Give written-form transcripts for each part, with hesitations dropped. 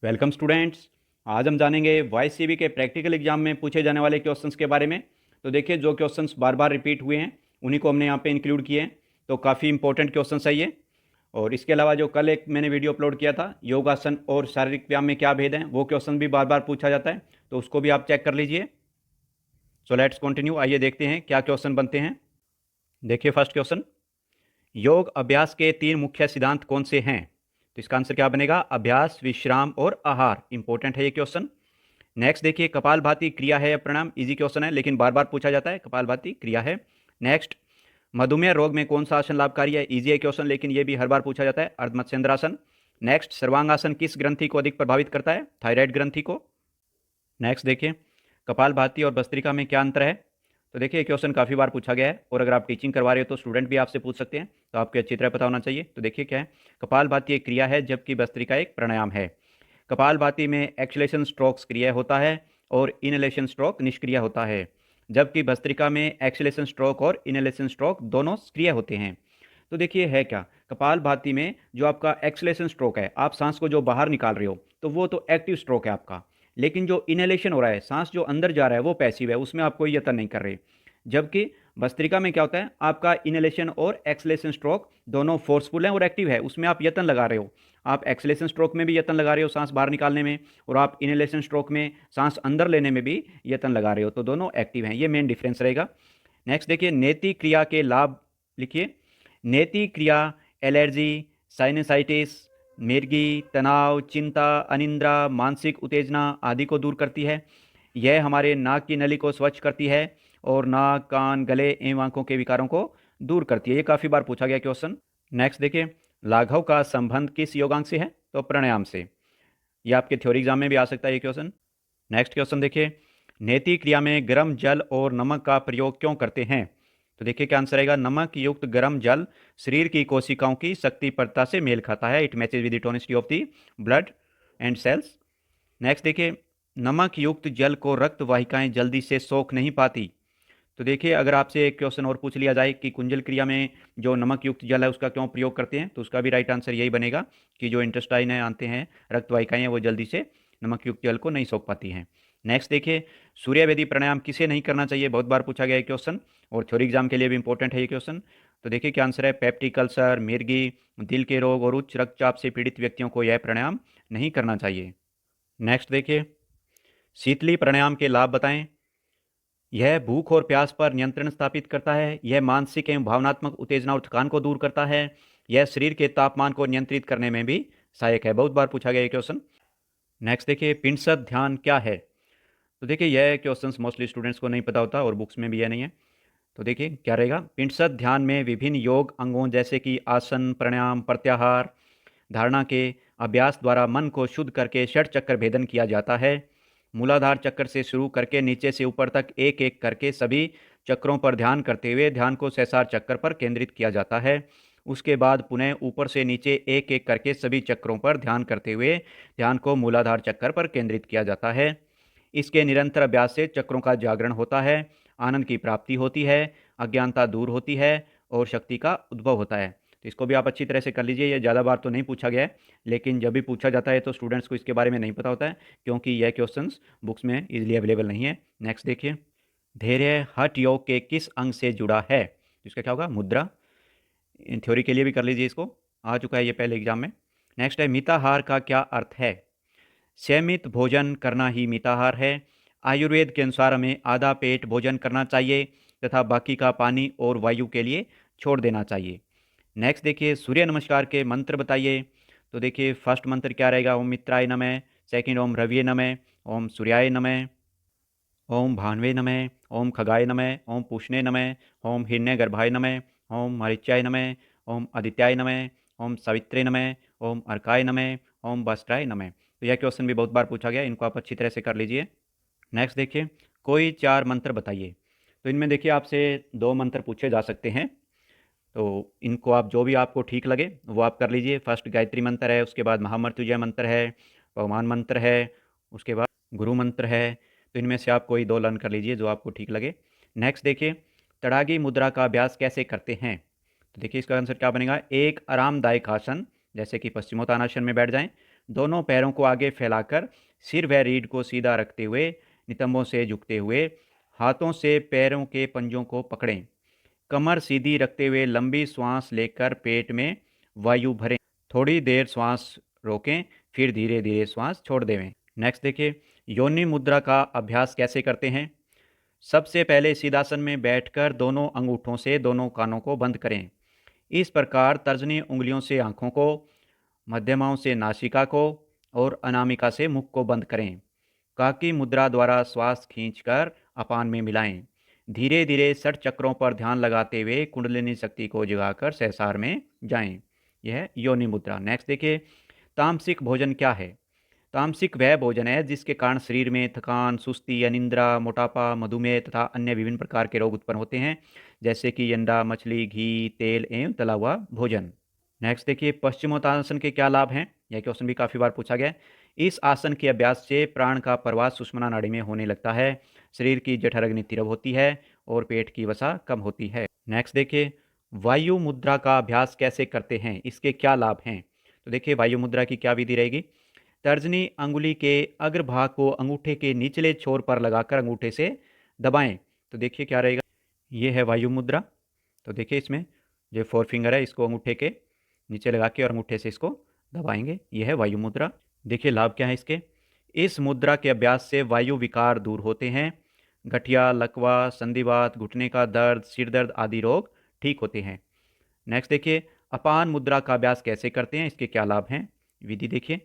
Welcome students. आज हम जानेंगे वाईसीबी के प्रैक्टिकल एग्जाम में पूछे जाने वाले क्वेश्चंस के बारे में। तो देखिए, जो क्वेश्चंस बार बार रिपीट हुए हैं उन्हीं को हमने यहाँ पे इंक्लूड किए हैं। तो काफ़ी इंपॉर्टेंट क्वेश्चंस है ये। और इसके अलावा जो कल एक मैंने वीडियो अपलोड किया था, योगासन और शारीरिक व्यायाम में क्या भेद है, वो क्वेश्चन भी बार बार पूछा जाता है, तो उसको भी आप चेक कर लीजिए। So let's continue. आइए देखते हैं क्या क्वेश्चन बनते हैं। देखिए फर्स्ट क्वेश्चन, योग अभ्यास के तीन मुख्य सिद्धांत कौन से हैं? तो इसका आंसर क्या बनेगा? अभ्यास, विश्राम और आहार। इंपॉर्टेंट है ये क्वेश्चन। नेक्स्ट देखिए, कपालभाति क्रिया है या प्राणायाम? इजी क्वेश्चन है लेकिन बार बार पूछा जाता है। कपालभाति क्रिया है। नेक्स्ट, मधुमेह रोग में कौन सा आसन लाभकारी है? इजी है क्वेश्चन लेकिन ये भी हर बार पूछा जाता है। अर्धमत्स्येंद्रासन। नेक्स्ट, सर्वांगासन किस ग्रंथि को अधिक प्रभावित करता है? थायराइड ग्रंथि को। नेक्स्ट देखिए, कपालभाति और भस्त्रिका में क्या अंतर है? तो देखिए, क्वेश्चन काफ़ी बार पूछा गया है और अगर आप टीचिंग करवा रहे हो तो स्टूडेंट भी आपसे पूछ सकते हैं, तो आपको अच्छी तरह पता होना चाहिए। तो देखिए क्या है, कपालभाति एक क्रिया है जबकि भस्त्रिका एक प्राणायाम है। कपालभाति में एक्सलेशन स्ट्रोक्स क्रिया होता है और इनहेलेशन स्ट्रोक निष्क्रिय होता है, जबकि भस्त्रिका में एक्सलेशन स्ट्रोक और इनहेलेशन स्ट्रोक दोनों सक्रिय होते हैं। तो देखिए है क्या, कपालभाति में जो आपका एक्सलेशन स्ट्रोक है, आप सांस को जो बाहर निकाल रहे हो तो वो तो एक्टिव स्ट्रोक है आपका, लेकिन जो इनहेलेशन हो रहा है, सांस जो अंदर जा रहा है, वो पैसिव है, उसमें आप कोई यत्न नहीं कर रहे। जबकि भस्त्रिका में क्या होता है, आपका इनहेलेशन और एक्सलेशन स्ट्रोक दोनों फोर्सफुल हैं और एक्टिव है, उसमें आप यत्न लगा रहे हो। आप एक्सलेशन स्ट्रोक में भी यत्न लगा रहे हो सांस बाहर निकालने में, और आप इनहेलेशन स्ट्रोक में सांस अंदर लेने में भी यत्न लगा रहे हो, तो दोनों एक्टिव हैं। ये मेन डिफरेंस रहेगा। नेक्स्ट देखिए, नेति क्रिया के लाभ लिखिए। नेति क्रिया एलर्जी, साइनसाइटिस, मिर्गी, तनाव, चिंता, अनिद्रा, मानसिक उत्तेजना आदि को दूर करती है। यह हमारे नाक की नली को स्वच्छ करती है और नाक, कान, गले एवं आंखों के विकारों को दूर करती है। ये काफ़ी बार पूछा गया क्वेश्चन। नेक्स्ट देखिए, लाघव का संबंध किस योगांग से है? तो प्राणायाम से। ये आपके थ्योरी एग्जाम में भी आ सकता है ये क्वेश्चन। नेक्स्ट क्वेश्चन देखिए, नेति क्रिया में गर्म जल और नमक का प्रयोग क्यों करते हैं? तो देखिए क्या आंसर आएगा, नमक युक्त गर्म जल शरीर की कोशिकाओं की शक्तिप्रदता से मेल खाता है। It matches with the tonicity of the blood and cells. Next देखिए, नमक युक्त जल को रक्त वाहिकाएं जल्दी से सोख नहीं पाती। तो देखिए, अगर आपसे एक क्वेश्चन और पूछ लिया जाए कि कुंजल क्रिया में जो नमक युक्त जल है उसका क्यों प्रयोग करते हैं, तो उसका भी राइट आंसर यही बनेगा कि जो इंटेस्टाइन है आते हैं, रक्त वाहिकाएं हैं, वो जल्दी से नमक युक्त जल को नहीं सोख पाती हैं। नेक्स्ट देखिए, सूर्यवेदी प्राणायाम किसे नहीं करना चाहिए? बहुत बार पूछा गया है क्वेश्चन और थ्योरी एग्जाम के लिए भी इंपॉर्टेंट है ये क्वेश्चन। तो देखिए क्या आंसर है, पेप्टिक अल्सर, मिर्गी, दिल के रोग और उच्च रक्तचाप से पीड़ित व्यक्तियों को यह प्राणायाम नहीं करना चाहिए। नेक्स्ट देखिए, शीतली प्राणायाम के लाभ बताएं। यह भूख और प्यास पर नियंत्रण स्थापित करता है। यह मानसिक एवं भावनात्मक उत्तेजना और थकान को दूर करता है। यह शरीर के तापमान को नियंत्रित करने में भी सहायक है। बहुत बार पूछा गया ये क्वेश्चन। नेक्स्ट देखिए, पिंडसद ध्यान क्या है? तो देखिए, यह क्वेश्चन मोस्टली स्टूडेंट्स को नहीं पता होता और बुक्स में भी यह नहीं है। तो देखिए क्या रहेगा, पिंडसद ध्यान में विभिन्न योग अंगों जैसे कि आसन, प्राणायाम, प्रत्याहार, धारणा के अभ्यास द्वारा मन को शुद्ध करके षट चक्र भेदन किया जाता है। मूलाधार चक्र से शुरू करके नीचे से ऊपर तक एक एक करके सभी चक्रों पर ध्यान करते हुए ध्यान को सहस्रार चक्र पर केंद्रित किया जाता है। उसके बाद पुनः ऊपर से नीचे एक एक करके सभी चक्रों पर ध्यान करते हुए ध्यान को मूलाधार चक्र पर केंद्रित किया जाता है। इसके निरंतर अभ्यास से चक्रों का जागरण होता है, आनंद की प्राप्ति होती है, अज्ञानता दूर होती है और शक्ति का उद्भव होता है। तो इसको भी आप अच्छी तरह से कर लीजिए। ये ज़्यादा बार तो नहीं पूछा गया है, लेकिन जब भी पूछा जाता है तो स्टूडेंट्स को इसके बारे में नहीं पता होता है, क्योंकि यह क्वेश्चंस बुक्स में इजीली अवेलेबल नहीं है। नेक्स्ट देखिए, धैर्य हठ योग के किस अंग से जुड़ा है? इसका क्या होगा, मुद्रा। इन थ्योरी के लिए भी कर लीजिए, इसको आ चुका है ये पहले एग्जाम में। नेक्स्ट है, मिताहार का क्या अर्थ है? संयमित भोजन करना ही मिताहार है। आयुर्वेद के अनुसार हमें आधा पेट भोजन करना चाहिए तथा बाकी का पानी और वायु के लिए छोड़ देना चाहिए। नेक्स्ट देखिए, सूर्य नमस्कार के मंत्र बताइए। तो देखिए फर्स्ट मंत्र क्या रहेगा, ओम मित्राय नमः। सेकंड, ओम रविये नमः। ओम सूर्याय नमः। ओम भानवे नमः। ओम खगाय नमः। ओम पूष्णे नमः। ओम हिरण्यगर्भाय नमः। ओम मरीच्याय नमः। ओम आदित्याय नमः। ओम सावित्रे नमः। ओम अर्काय नमः। ओम वस्त्राय नमः। तो यह क्वेश्चन भी बहुत बार पूछा गया, इनको आप अच्छी तरह से कर लीजिए। नेक्स्ट देखिए, कोई चार मंत्र बताइए। तो इनमें देखिए आपसे दो मंत्र पूछे जा सकते हैं, तो इनको आप जो भी आपको ठीक लगे वो आप कर लीजिए। फर्स्ट गायत्री मंत्र है, उसके बाद महामृत्युंजय मंत्र है, पवमान मंत्र है, उसके बाद गुरु मंत्र है। तो इनमें से आप कोई दो लर्न कर लीजिए जो आपको ठीक लगे। नेक्स्ट देखिए, तड़ागी मुद्रा का अभ्यास कैसे करते हैं? तो देखिए इसका आंसर क्या बनेगा, एक आरामदायक आसन जैसे कि पश्चिमोत्तानासन में बैठ जाएं, दोनों पैरों को आगे फैलाकर सिर व रीढ़ को सीधा रखते हुए नितंबों से झुकते हुए हाथों से पैरों के पंजों को पकड़ें। कमर सीधी रखते हुए लंबी श्वास लेकर पेट में वायु भरें। थोड़ी देर श्वास रोकें, फिर धीरे धीरे श्वास छोड़ देवें। नेक्स्ट देखिए, योनि मुद्रा का अभ्यास कैसे करते हैं। सबसे पहले सीधासन में बैठकर दोनों अंगूठों से दोनों कानों को बंद करें। इस प्रकार तर्जनी उंगलियों से आँखों को, मध्यमाओं से नासिका को और अनामिका से मुख को बंद करें। काकी मुद्रा द्वारा श्वास खींचकर अपान में मिलाएं। धीरे धीरे 60 चक्रों पर ध्यान लगाते हुए कुंडलिनी शक्ति को जगाकर सहसार में जाएं। यह है योनि मुद्रा। नेक्स्ट देखिए, तामसिक भोजन क्या है। तामसिक वह भोजन है जिसके कारण शरीर में थकान, सुस्ती, अनिद्रा, मोटापा, मधुमेह तथा अन्य विभिन्न प्रकार के रोग उत्पन्न होते हैं, जैसे कि अंडा, मछली, घी, तेल एवं तला हुआ भोजन। नेक्स्ट देखिए, पश्चिमोत्तानासन के क्या लाभ हैं। यह क्वेश्चन भी काफ़ी बार पूछा गया है। इस आसन के अभ्यास से प्राण का प्रवास सुषुम्ना नाड़ी में होने लगता है, शरीर की जठराग्नि तीव्र होती है और पेट की वसा कम होती है। नेक्स्ट देखिए, वायु मुद्रा का अभ्यास कैसे करते हैं, इसके क्या लाभ हैं। तो देखिए, वायु मुद्रा की क्या विधि रहेगी। तर्जनी अंगुली के अग्रभाग को अंगूठे के निचले छोर पर लगाकर अंगूठे से दबाएं। तो देखिए क्या रहेगा, ये है वायु मुद्रा। तो देखिए इसमें जो फोर फिंगर है इसको अंगूठे के नीचे लगा के और अंगूठे से इसको दबाएंगे, यह है वायु मुद्रा। देखिए लाभ क्या है इसके। इस मुद्रा के अभ्यास से वायु विकार दूर होते हैं। गठिया, लकवा, संधिवात, घुटने का दर्द, सिर दर्द आदि रोग ठीक होते हैं। नेक्स्ट देखिए, अपान मुद्रा का अभ्यास कैसे करते हैं, इसके क्या लाभ हैं। विधि देखिए,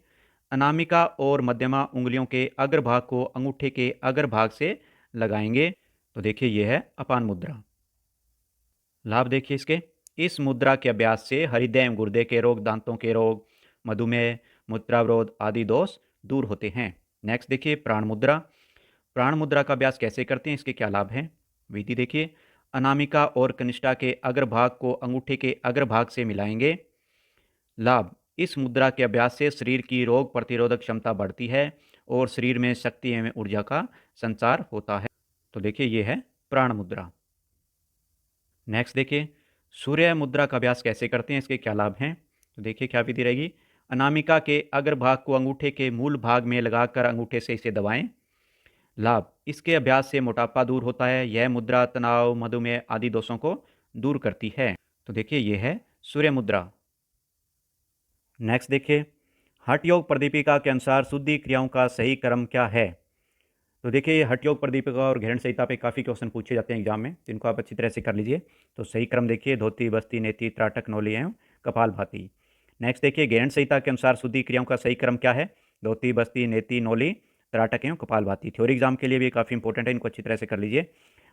अनामिका और मध्यमा उंगलियों के अग्रभाग को अंगूठे के अग्रभाग से लगाएंगे। तो देखिए यह है अपान मुद्रा। लाभ देखिए इसके, इस मुद्रा के अभ्यास से हृदय एवं गुर्दे के रोग, दांतों के रोग, मधुमेह, मूत्रावरोध आदि दोष दूर होते हैं। नेक्स्ट देखिए, प्राण मुद्रा। प्राण मुद्रा का अभ्यास कैसे करते हैं, इसके क्या लाभ हैं। विधि देखिए, अनामिका और कनिष्ठा के अग्रभाग को अंगूठे के अग्रभाग से मिलाएंगे। लाभ, इस मुद्रा के अभ्यास से शरीर की रोग प्रतिरोधक क्षमता बढ़ती है और शरीर में शक्ति एवं ऊर्जा का संचार होता है। तो देखिए ये है प्राण मुद्रा। नेक्स्ट देखिए, सूर्य मुद्रा का अभ्यास कैसे करते हैं, इसके क्या लाभ हैं। तो देखिए क्या विधि रहेगी, अनामिका के अग्रभाग को अंगूठे के मूल भाग में लगाकर अंगूठे से इसे दबाएं। लाभ, इसके अभ्यास से मोटापा दूर होता है। यह मुद्रा तनाव, मधुमेह आदि दोषों को दूर करती है। तो देखिए ये है सूर्य मुद्रा। नेक्स्ट देखिए, हठ योग प्रदीपिका के अनुसार शुद्धि क्रियाओं का सही क्रम क्या है। तो देखिए हठ योग प्रदीपिका और घेरण संहिता पे काफ़ी क्वेश्चन पूछे जाते हैं एग्जाम में, तो इनको आप अच्छी तरह से कर लीजिए। तो सही क्रम देखिए, धोती, बस्ती, नेति, त्राटक, नौली एवं कपालभाति। नेक्स्ट देखिए, घेरण संहिता के अनुसार शुद्धि क्रियाओं का सही क्रम क्या है। धोती, बस्ती, नेति, नौली, त्राटक एवं कपालभाति। थ्योरी एग्जाम के लिए भी काफ़ी इंपॉर्टेंट है, इनको अच्छी तरह से कर लीजिए।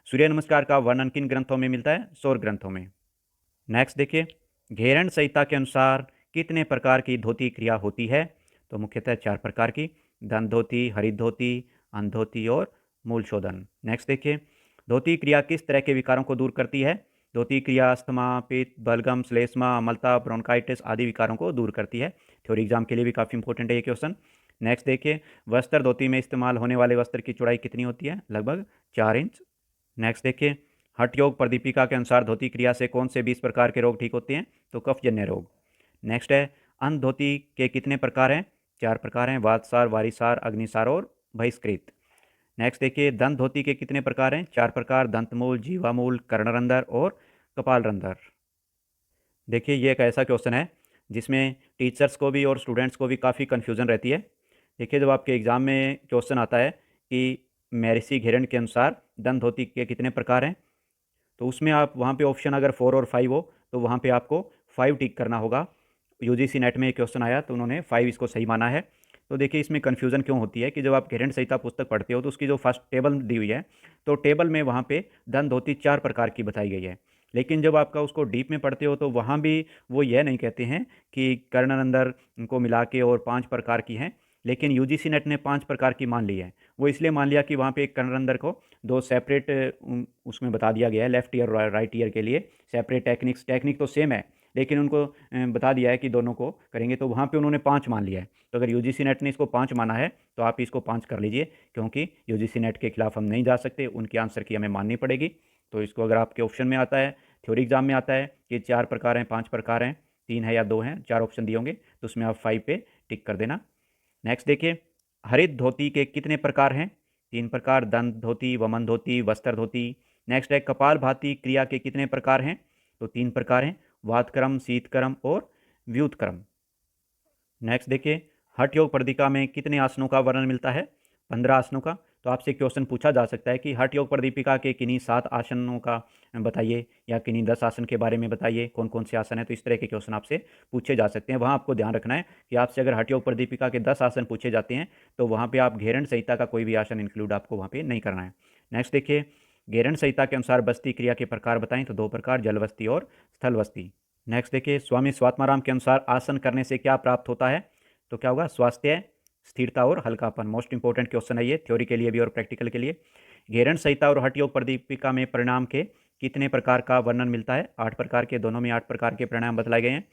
सूर्य नमस्कार का वर्णन किन ग्रंथों में मिलता है, सौर ग्रंथों में। नेक्स्ट देखिए, घेरण संहिता के अनुसार कितने प्रकार की धोती क्रिया होती है। तो मुख्यतः 4 प्रकार की, दंड धोती, हरित धोती, अंधोती और मूल शोधन। नेक्स्ट देखिए, धोती क्रिया किस तरह के विकारों को दूर करती है। धोती क्रिया अस्थमा, पित्त, बलगम, श्लेष्मा, अम्लता, ब्रोंकाइटिस आदि विकारों को दूर करती है। थ्योरी एग्जाम के लिए भी काफ़ी इंपॉर्टेंट है ये क्वेश्चन। नेक्स्ट देखिए, वस्त्र धोती में इस्तेमाल होने वाले वस्त्र की चौड़ाई कितनी होती है, लगभग 4 इंच। नेक्स्ट देखिए, हठ योग प्रदीपिका के अनुसार धोती क्रिया से कौन से 20 प्रकार के रोग ठीक होते हैं। तो कफजन्य रोग। नेक्स्ट है, अंध धोती के कितने प्रकार हैं, 4 प्रकार हैं, वातसार, वारिसार, अग्निसार और बहिष्कृत। नेक्स्ट देखिए, दंत धोती के कितने प्रकार हैं, 4 प्रकार, दंतमूल, जीवामूल, कर्णरंध्र और कपालरंध्र। देखिए ये एक ऐसा क्वेश्चन है जिसमें टीचर्स को भी और स्टूडेंट्स को भी काफ़ी कन्फ्यूज़न रहती है। देखिए जब आपके एग्ज़ाम में क्वेश्चन आता है कि महर्षि घेरण के अनुसार दंत धोती के कितने प्रकार हैं, तो उसमें आप वहाँ पे ऑप्शन अगर 4 और 5 हो तो वहाँ पे आपको 5 टिक करना होगा। यूजीसी नेट में एक क्वेश्चन आया तो उन्होंने 5 इसको सही माना है। तो देखिए इसमें कन्फ्यूज़न क्यों होती है कि जब आप घेरण संहिता पुस्तक पढ़ते हो तो उसकी जो फर्स्ट टेबल दी हुई है, तो टेबल में वहाँ पे दंत धोती 4 प्रकार की बताई गई है। लेकिन जब आपका उसको डीप में पढ़ते हो तो वहाँ भी वो यह नहीं कहते हैं कि कर्णरंध्र को मिला के और 5 प्रकार की हैं, लेकिन यूजीसी नेट ने 5 प्रकार की मान ली है। वो इसलिए मान लिया कि वहाँ पे एक कर्णरंध्र को 2 सेपरेट उसमें बता दिया गया है, लेफ्ट ईयर और राइट ईयर के लिए सेपरेट टेक्निक तो सेम है, लेकिन उनको बता दिया है कि दोनों को करेंगे, तो वहाँ पे उन्होंने 5 मान लिया है। तो अगर यूजीसी नेट ने इसको 5 माना है तो आप इसको 5 कर लीजिए, क्योंकि यूजीसी नेट के खिलाफ हम नहीं जा सकते, उनकी आंसर की हमें माननी पड़ेगी। तो इसको अगर आपके ऑप्शन में आता है, थ्योरी एग्जाम में आता है कि 4 प्रकार हैं, 5 प्रकार हैं, 3 है या 2 हैं, 4 ऑप्शन दिए होंगे, तो उसमें आप 5 पे टिक कर देना। नेक्स्ट देखिए, हरित धोती के कितने प्रकार हैं? 3 प्रकार, दंत धोती, वमन धोती, वस्त्र धोती। नेक्स्ट है, कपालभाति क्रिया के कितने प्रकार हैं? तो 3 प्रकार हैं, वातक्रम, शीतक्रम और व्युत्क्रम। नेक्स्ट देखिए, हठ योग प्रदीपिका में कितने आसनों का वर्णन मिलता है? 15 आसनों का। तो आपसे क्वेश्चन पूछा जा सकता है कि हठ योग प्रदीपिका के किन्हीं 7 आसनों का बताइए, या किन्हीं 10 आसन के बारे में बताइए, कौन कौन से आसन है। तो इस तरह के क्वेश्चन आपसे पूछे जा सकते हैं। वहाँ आपको ध्यान रखना है कि आपसे अगर हठ योग प्रदीपिका के 10 आसन पूछे जाते हैं तो वहाँ पर आप घेरण संहिता का कोई भी आसन इंक्लूड आपको वहाँ पर नहीं करना है। नेक्स्ट देखिए, घेरण संहिता के अनुसार बस्ती क्रिया के प्रकार बताएं। तो 2 प्रकार, जल बस्ती और स्थल बस्ती। नेक्स्ट देखिए, स्वामी स्वात्माराम के अनुसार आसन करने से क्या प्राप्त होता है? तो क्या होगा? स्वास्थ्य, स्थिरता और हल्कापन। मोस्ट इंपॉर्टेंट क्वेश्चन है ये, थ्योरी के लिए भी और प्रैक्टिकल के लिए। घेरण संहिता और हठ योग प्रदीपिका में परिणाम के कितने प्रकार का वर्णन मिलता है? 8 प्रकार के, दोनों में 8 प्रकार के परिणाम बतलाए गए हैं।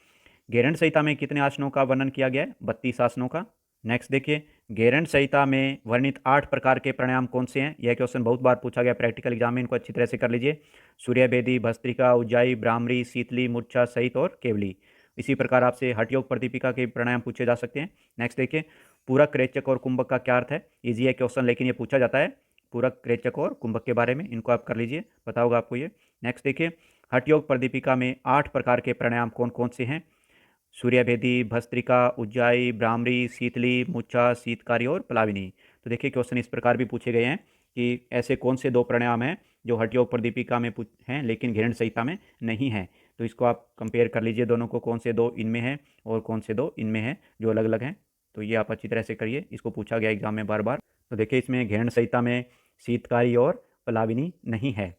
घेरण संहिता में कितने आसनों का वर्णन किया गया है? 32 आसनों का। नेक्स्ट देखिए, घेरण संहिता में वर्णित 8 प्रकार के प्राणायाम कौन से हैं? यह क्वेश्चन बहुत बार पूछा गया प्रैक्टिकल एग्जाम में, इनको अच्छी तरह से कर लीजिए। सूर्यभेदी, भस्त्रिका, उज्जाई, ब्राह्मरी, शीतली, मूर्छा सहित और केवली। इसी प्रकार आपसे हठ योग प्रदीपिका के प्राणायाम पूछे जा सकते हैं। नेक्स्ट देखिए, पूरक, रेचक और कुंभक का क्या अर्थ है? ईजी है क्वेश्चन, लेकिन ये पूछा जाता है पूरक, रेचक और कुंभक के बारे में, इनको आप कर लीजिए, पता होगा आपको ये। नेक्स्ट देखिए, हठ योग प्रदीपिका में 8 प्रकार के प्राणायाम कौन कौन से हैं? सूर्यभेदी, भस्त्रिका, उज्जाई, ब्राह्मरी, शीतली, मूर्छा, शीतकारी और प्लाविनी। तो देखिए, क्वेश्चन इस प्रकार भी पूछे गए हैं कि ऐसे कौन से 2 प्राणायाम हैं जो हठ योग प्रदीपिका में हैं लेकिन घेरण संहिता में नहीं है। तो इसको आप कंपेयर कर लीजिए दोनों को, कौन से 2 इनमें हैं और कौन से 2 इनमें हैं जो अलग अलग हैं। तो ये आप अच्छी तरह से करिए, इसको पूछा गया एग्जाम में बार बार। तो देखिए, इसमें घेरण संहिता में शीतकारी और प्लाविनी नहीं है,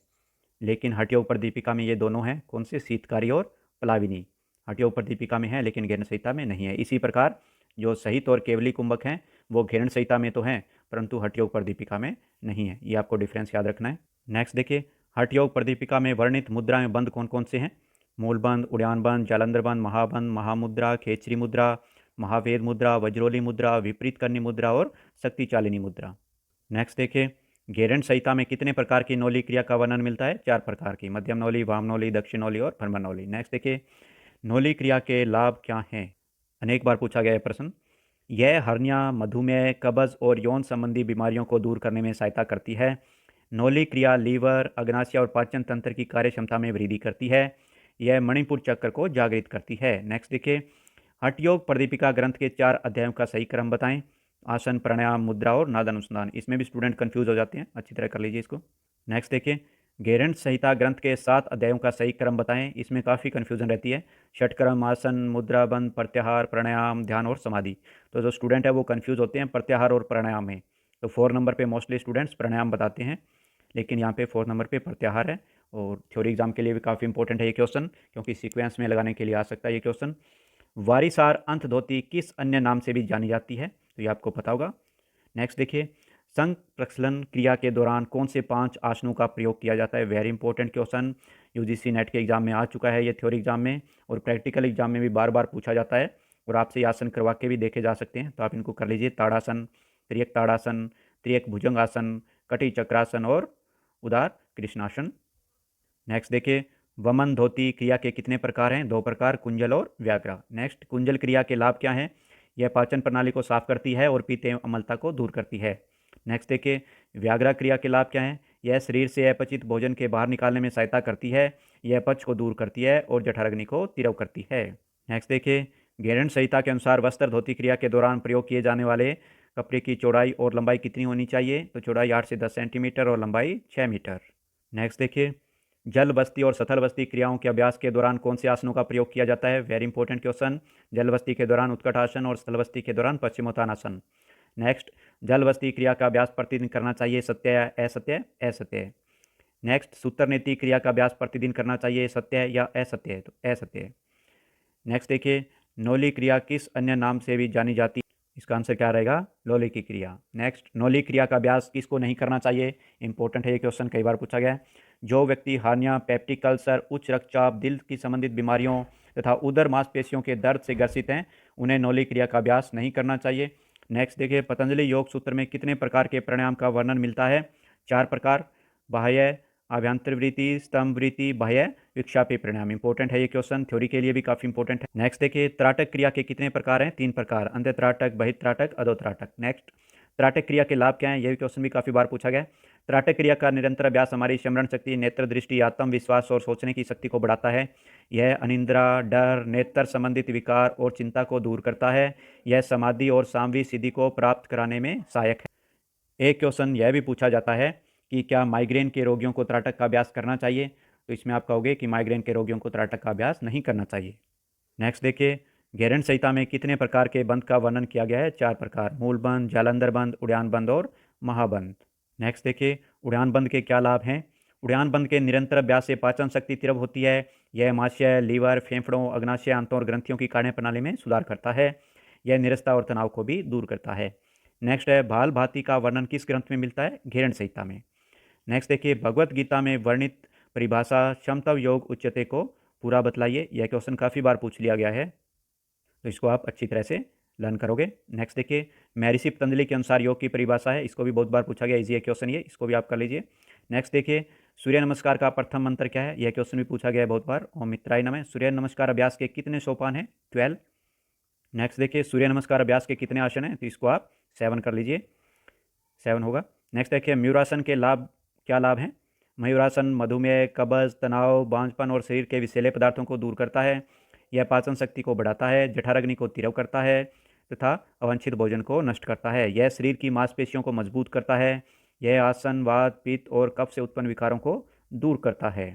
लेकिन हठ योग प्रदीपिका में ये दोनों हैं। कौन से? शीतकारी और प्लाविनी। हठ योग प्रदीपिका में है लेकिन घेरण संहिता में नहीं है। इसी प्रकार जो सहित और केवली कुंभक हैं वो घेरण संहिता में तो हैं परंतु हठ योग प्रदीपिका में नहीं है। ये आपको डिफरेंस याद रखना है। नेक्स्ट देखिए, हठ योग प्रदीपिका में वर्णित मुद्रा में बंद कौन कौन से हैं? मूलबंद, उड़ान बंद, जालंधर बंद, महाबंद, महामुद्रा, खेचरी मुद्रा, महावेद मुद्रा, वज्रोली मुद्रा, विपरीत करनी मुद्रा और शक्ति चालिनी मुद्रा। नेक्स्ट देखिए, घेरण संहिता में कितने प्रकार की नौली क्रिया का वर्णन मिलता है? 4 प्रकार की, मध्यम नौली, वाम नौली, दक्षिण नौली और भ्रमर नौली। नेक्स्ट देखिए, नौली क्रिया के लाभ क्या हैं? अनेक बार पूछा गया है प्रश्न। यह हर्निया, मधुमेह, कब्ज और यौन संबंधी बीमारियों को दूर करने में सहायता करती है। नौली क्रिया लीवर, अग्नाशय और पाचन तंत्र की कार्य क्षमता में वृद्धि करती है। यह मणिपुर चक्र को जागृत करती है। नेक्स्ट देखिए, हठ योग प्रदीपिका ग्रंथ के 4 अध्यायों का सही क्रम बताएं। आसन, प्राणायाम, मुद्रा और नाद अनुसंधान। इसमें भी स्टूडेंट कंफ्यूज हो जाते हैं, अच्छी तरह कर लीजिए इसको। नेक्स्ट देखिए, घेरण संहिता ग्रंथ के 7 अध्यायों का सही क्रम बताएं। इसमें काफ़ी कन्फ्यूजन रहती है। षटक्रम, आसन, मुद्रा बंद, प्रत्याहार, प्राणायाम, ध्यान और समाधि। तो जो स्टूडेंट है वो कन्फ्यूज होते हैं प्रत्याहार और प्राणायाम में। तो 4 नंबर पे मोस्टली स्टूडेंट्स प्राणायाम बताते हैं, लेकिन यहाँ पे 4 नंबर पे प्रत्याहार है। और थ्योरी एग्जाम के लिए भी काफ़ी इंपॉर्टेंट है ये क्वेश्चन, क्योंकि सीक्वेंस में लगाने के लिए आ सकता है ये क्वेश्चन। वारिसार अंत धोती किस अन्य नाम से भी जानी जाती है? तो ये आपको पता होगा। नेक्स्ट देखिए, संघ प्रक्षलन क्रिया के दौरान कौन से 5 आसनों का प्रयोग किया जाता है? Very important question, UGC net के एग्जाम में आ चुका है ये थ्योरी एग्जाम में, और प्रैक्टिकल एग्जाम में भी बार बार पूछा जाता है, और आपसे ये आसन करवा के भी देखे जा सकते हैं। तो आप इनको कर लीजिए। ताड़ासन, त्रियक ताड़ासन, त्रियक भुजंगासन, कटी चक्रासन और उदार कृष्णासन। नेक्स्ट देखिए, वमन धोती क्रिया के कितने प्रकार हैं? 2 प्रकार, कुंजल और व्याघ्रा। नेक्स्ट, कुंजल क्रिया के लाभ क्या हैं? यह पाचन प्रणाली को साफ करती है और पित्त एवं अम्लता को दूर करती है। नेक्स्ट देखिए, व्याघ्रा क्रिया के लाभ क्या हैं? यह शरीर से अपचित भोजन के बाहर निकालने में सहायता करती है। यह अपच को दूर करती है और जठराग्नि को तिरव करती है। नेक्स्ट देखिए, घेरण संहिता के अनुसार वस्त्र धोती क्रिया के दौरान प्रयोग किए जाने वाले कपड़े की चौड़ाई और लंबाई कितनी होनी चाहिए? तो चौड़ाई 8 से 10 सेंटीमीटर और लंबाई 6 मीटर। नेक्स्ट देखिए, जल बस्ती और सथल बस्ती क्रियाओं के अभ्यास के दौरान कौन से आसनों का प्रयोग किया जाता है? Very important question. जल बस्ती के दौरान उत्कट आसन और स्थल बस्ती के दौरान पश्चिमोत्तानासन। नेक्स्ट, जल बस्ती क्रिया का अभ्यास प्रतिदिन करना चाहिए, सत्य या असत्य? असत्य। नेक्स्ट, सूत्र नीति क्रिया का अभ्यास प्रतिदिन करना चाहिए, सत्य है या असत्य है? तो असत्य है। नेक्स्ट देखिए, नौली क्रिया किस अन्य नाम से भी जानी जाती है? इसका आंसर क्या रहेगा? लोली की क्रिया। नेक्स्ट, नौली क्रिया का अभ्यास किसको नहीं करना चाहिए? इंपॉर्टेंट है ये क्वेश्चन, कई बार पूछा गया है। जो व्यक्ति हार्निया, पेप्टिक अल्सर, उच्च रक्तचाप, दिल की संबंधित बीमारियों तथा उदर मांसपेशियों के दर्द से ग्रसित हैं, उन्हें नौली क्रिया का अभ्यास नहीं करना चाहिए। नेक्स्ट देखिए, पतंजलि योग सूत्र में कितने प्रकार के प्राणायाम का वर्णन मिलता है? 4 प्रकार, बाह्य, आभ्यंतर वृत्ति, स्तंभ वृत्ति, बाह्य विक्षापी परिणाम। इंपॉर्टेंट है ये क्वेश्चन, थ्योरी के लिए भी काफ़ी इंपॉर्टेंट है। नेक्स्ट देखिए, त्राटक क्रिया के कितने प्रकार हैं? 3 प्रकार, अंतःत्राटक, बहिर्त्राटक, अधोत्राटक। नेक्स्ट, त्राटक क्रिया के लाभ क्या हैं? यह भी क्वेश्चन भी काफ़ी बार पूछा गया है। त्राटक क्रिया का निरंतर अभ्यास हमारी स्मरण शक्ति, नेत्र दृष्टि, आत्मविश्वास और सोचने की शक्ति को बढ़ाता है। यह अनिद्रा, डर, नेत्र संबंधित विकार और चिंता को दूर करता है। यह समाधि और सामवी सिद्धि को प्राप्त कराने में सहायक है। एक क्वेश्चन यह भी पूछा जाता है कि क्या माइग्रेन के रोगियों को त्राटक का अभ्यास करना चाहिए? तो इसमें आप कहोगे कि माइग्रेन के रोगियों को त्राटक का अभ्यास नहीं करना चाहिए। नेक्स्ट देखिए, घेरन संहिता में कितने प्रकार के बंद का वर्णन किया गया है? 4 प्रकार, मूल बंद, जालंधर बंद, उड़ान बंद और महाबंद। नेक्स्ट देखिए, उड़ान बंद के क्या लाभ हैं? उड़ान बंद के निरंतर अभ्यास से पाचन शक्ति तीव्र होती है। यह माशय, लीवर, फेफड़ों, अग्नाशय आंतों और ग्रंथियों की कार्य प्रणाली में सुधार करता है। यह निरस्ता और तनाव को भी दूर करता है। नेक्स्ट है, भाल भांति का वर्णन किस ग्रंथ में मिलता है? घेरन संहिता में। नेक्स्ट देखिए, भगवत गीता में वर्णित परिभाषा क्षमता योग उच्चते को पूरा बतलाइए। यह क्वेश्चन काफ़ी बार पूछ लिया गया है, तो इसको आप अच्छी तरह से लर्न करोगे। नेक्स्ट देखिए, महर्षि पतंजलि के अनुसार योग की परिभाषा है। इसको भी बहुत बार पूछा गया, इजी है क्वेश्चन ये, इसको भी आप कर लीजिए। नेक्स्ट देखिए, सूर्य नमस्कार का प्रथम मंत्र क्या है? यह क्वेश्चन भी पूछा गया है बहुत बार। ओम मित्राय नमः। सूर्य नमस्कार अभ्यास के कितने सोपान हैं? 12। नेक्स्ट देखिए, सूर्य नमस्कार अभ्यास के कितने आसन हैं? तो इसको आप 7 कर लीजिए, 7 होगा। नेक्स्ट देखिए, मयूरासन के लाभ क्या लाभ हैं? मयूरासन मधुमेह, कब्ज, तनाव, बांझपन और शरीर के विषैले पदार्थों को दूर करता है। यह पाचन शक्ति को बढ़ाता है, जठराग्नि को तीव्र करता है तथा अवांछित भोजन को नष्ट करता है। यह शरीर की मांसपेशियों को मजबूत करता है। यह आसन वात, पित्त और कफ से उत्पन्न विकारों को दूर करता है।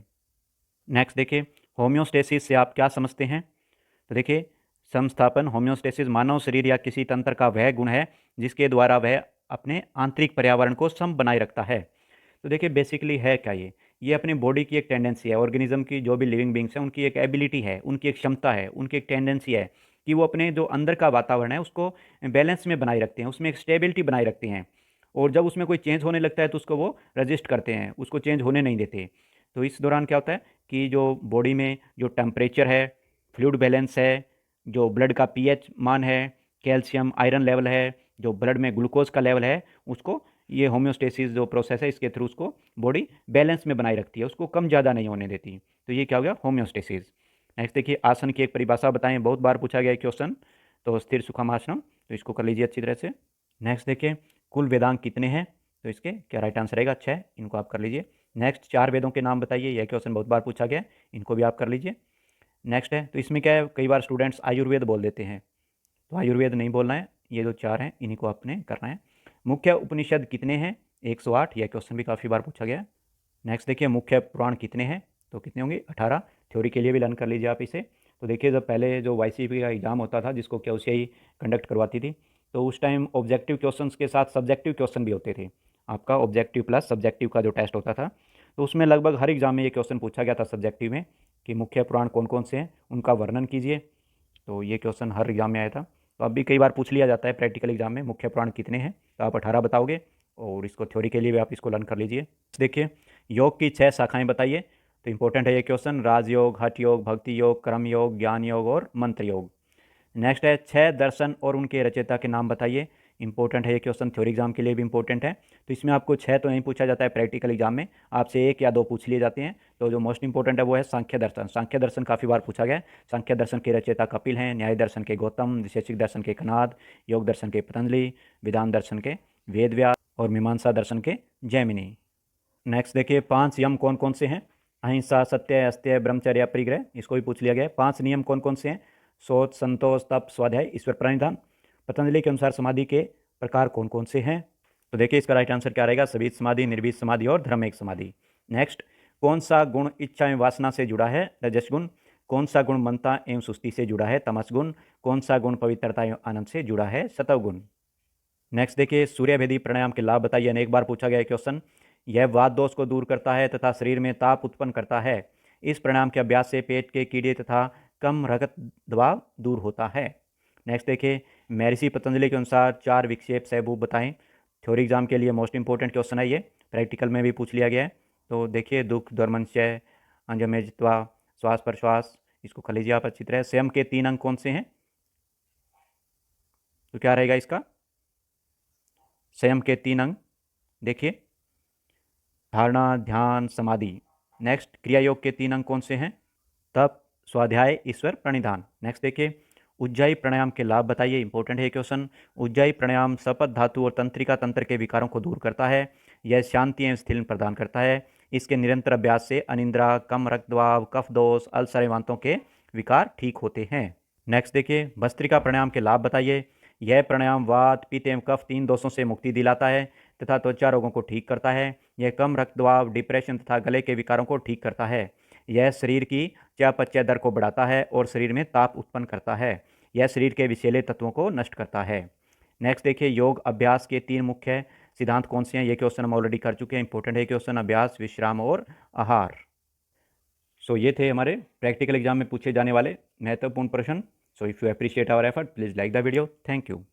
नेक्स्ट देखिए, होम्योस्टेसिस से आप क्या समझते हैं? तो देखिए, समस्थापन, होम्योस्टेसिस मानव शरीर या किसी तंत्र का वह गुण है जिसके द्वारा वह अपने आंतरिक पर्यावरण को सम बनाए रखता है। तो देखिए, बेसिकली है क्या ये अपनी बॉडी की एक टेंडेंसी है। ऑर्गेनिज्म की जो भी लिविंग बींग्स हैं उनकी एक एबिलिटी है, उनकी एक क्षमता है, उनकी एक टेंडेंसी है कि वो अपने जो अंदर का वातावरण है उसको बैलेंस में बनाए रखते हैं, उसमें एक स्टेबिलिटी बनाए रखते हैं। और जब उसमें कोई चेंज होने लगता है तो उसको वो रजिस्ट करते हैं, उसको चेंज होने नहीं देते। तो इस दौरान क्या होता है कि जो बॉडी में जो टेम्परेचर है, फ्लूइड बैलेंस है, जो ब्लड का पीएच मान है, कैल्शियम आयरन लेवल है, जो ब्लड में ग्लूकोज का लेवल है, उसको ये होम्योस्टेसिस जो प्रोसेस है इसके थ्रू उसको बॉडी बैलेंस में बनाए रखती है, उसको कम ज़्यादा नहीं होने देती। तो ये क्या हो गया? होम्योस्टेसिस। नेक्स्ट देखिए, आसन की एक परिभाषा बताएं, बहुत बार पूछा गया क्वेश्चन। तो स्थिर सुखम आसन, तो इसको कर लीजिए अच्छी तरह से। नेक्स्ट देखिए, कुल वेदांग कितने हैं? तो इसके क्या राइट आंसर रहेगा? 6, इनको आप कर लीजिए। नेक्स्ट, 4 वेदों के नाम बताइए। यह क्वेश्चन बहुत बार पूछा गया, इनको भी आप कर लीजिए। नेक्स्ट है, तो इसमें क्या है, कई बार स्टूडेंट्स आयुर्वेद बोल देते हैं, तो आयुर्वेद नहीं बोलना है, ये जो 4 हैं इन्हीं को आपने करना है। मुख्य उपनिषद कितने हैं? 108, यह क्वेश्चन भी काफ़ी बार पूछा गया है। नेक्स्ट देखिए, मुख्य पुराण कितने हैं? तो कितने होंगे? 18। थ्योरी के लिए भी लर्न कर लीजिए आप इसे। तो देखिए, जब पहले जो YCP का एग्ज़ाम होता था जिसको KCI कंडक्ट करवाती थी, तो उस टाइम ऑब्जेक्टिव क्वेश्चंस के साथ सब्जेक्टिव क्वेश्चन भी होते थे। आपका ऑब्जेक्टिव प्लस सब्जेक्टिव का जो टेस्ट होता था, तो उसमें लगभग हर एग्ज़ाम में ये क्वेश्चन पूछा गया था सब्जेक्टिव में कि मुख्य पुराण कौन कौन से हैं, उनका वर्णन कीजिए। तो ये क्वेश्चन हर एग्ज़ाम में आया था। तो अब भी कई बार पूछ लिया जाता है प्रैक्टिकल एग्जाम में, मुख्य पुराण कितने हैं? तो आप 18 बताओगे, और इसको थ्योरी के लिए भी आप इसको लर्न कर लीजिए। देखिए, योग की 6 शाखाएं बताइए। तो इंपॉर्टेंट है ये क्वेश्चन, राजयोग, हठ योग, भक्ति योग, कर्म योग, ज्ञान योग और मंत्र योग। नेक्स्ट है, 6 दर्शन और उनके रचयिता के नाम बताइए। इंपॉर्टेंट है ये क्वेश्चन, थ्योरी एग्जाम के लिए भी इंपॉर्टेंट है। तो इसमें आपको 6 तो नहीं पूछा जाता है प्रैक्टिकल एग्जाम में, आपसे 1 या 2 पूछ लिए जाते हैं। तो जो मोस्ट इंपॉर्टेंट है वो है सांख्य दर्शन। सांख्य दर्शन काफ़ी बार पूछा गया है। सांख्य दर्शन के रचयिता कपिल हैं, न्याय दर्शन के गौतम, वैशेषिक दर्शन के कनाद, योग दर्शन के पतंजलि, वेदांत दर्शन के वेदव्यास और मीमांसा दर्शन के जैमिनी। नेक्स्ट देखिए, 5 यम कौन कौन से हैं? अहिंसा, सत्य, अस्त्य, ब्रह्मचर्य, परिग्रह, इसको भी पूछ लिया गया है। 5 नियम कौन कौन से हैं? शौच, संतोष, तप, स्वाध्याय, ईश्वर प्रणिधान। पतंजलि के अनुसार समाधि के प्रकार कौन कौन से हैं? तो देखिए, इसका राइट आंसर क्या रहेगा? सबीज समाधि, निर्बीज समाधि और धर्मेक समाधि। नेक्स्ट, कौन सा गुण इच्छा एवं वासना से जुड़ा है? रजस गुण। कौन सा गुण ममता एवं सुस्ती से जुड़ा है? तमस गुण। कौन सा गुण पवित्रता एवं आनंद से जुड़ा है? सतव गुण। नेक्स्ट देखिए, सूर्यभेदी प्राणायाम के लाभ बताइए। अनेक बार पूछा गया क्वेश्चन। यह वात दोष को दूर करता है तथा शरीर में ताप उत्पन्न करता है। इस प्राणायाम के अभ्यास से पेट के कीड़े तथा कम रक्त दबाव दूर होता है। नेक्स्ट देखिए, महर्षि पतंजलि के अनुसार 4 विक्षेप सहभूप बताएं। थ्योरी एग्जाम के लिए मोस्ट इंपॉर्टेंट क्वेश्चन है ये, प्रैक्टिकल में भी पूछ लिया गया है। तो देखिए, दुख, दुर्मंशय, अंजमेजित्वा, श्वास प्रश्वास, इसको कर लीजिए आप अच्छी तरह। स्वयं के 3 अंग कौन से हैं? तो क्या रहेगा इसका? संयम के 3 अंग देखिए, धारणा, ध्यान, समाधि। नेक्स्ट, क्रिया योग के 3 अंग कौन से हैं? तप, स्वाध्याय, ईश्वर, प्रणिधान। नेक्स्ट देखिए, उज्जाई प्राणायाम के लाभ बताइए। इंपॉर्टेंट है क्वेश्चन। उज्जाई प्राणायाम सपत धातु और तंत्रिका तंत्र के विकारों को दूर करता है। यह शांति एवं स्थिरन प्रदान करता है। इसके निरंतर अभ्यास से अनिद्रा, कम रक्तदाब, कफ दोष, अल्सर एवं वातों के विकार ठीक होते हैं। नेक्स्ट देखिए, भस्त्रिका प्राणायाम के लाभ बताइए। यह प्राणायाम वात, पित्त एवं कफ 3 दोषों से मुक्ति दिलाता है तथा त्वचा रोगों को ठीक करता है। यह कम रक्तदाब, डिप्रेशन तथा गले के विकारों को ठीक करता है। यह शरीर की चयापचय दर को बढ़ाता है और शरीर में ताप उत्पन्न करता है। यह शरीर के विषैले तत्वों को नष्ट करता है। नेक्स्ट देखिए, योग अभ्यास के 3 मुख्य सिद्धांत कौन से हैं? ये क्वेश्चन हम ऑलरेडी कर चुके हैं। इंपॉर्टेंट है क्वेश्चन। अभ्यास, विश्राम और आहार। सो ये थे हमारे प्रैक्टिकल एग्जाम में पूछे जाने वाले महत्वपूर्ण प्रश्न। So if you appreciate our effort, please like the video. Thank you.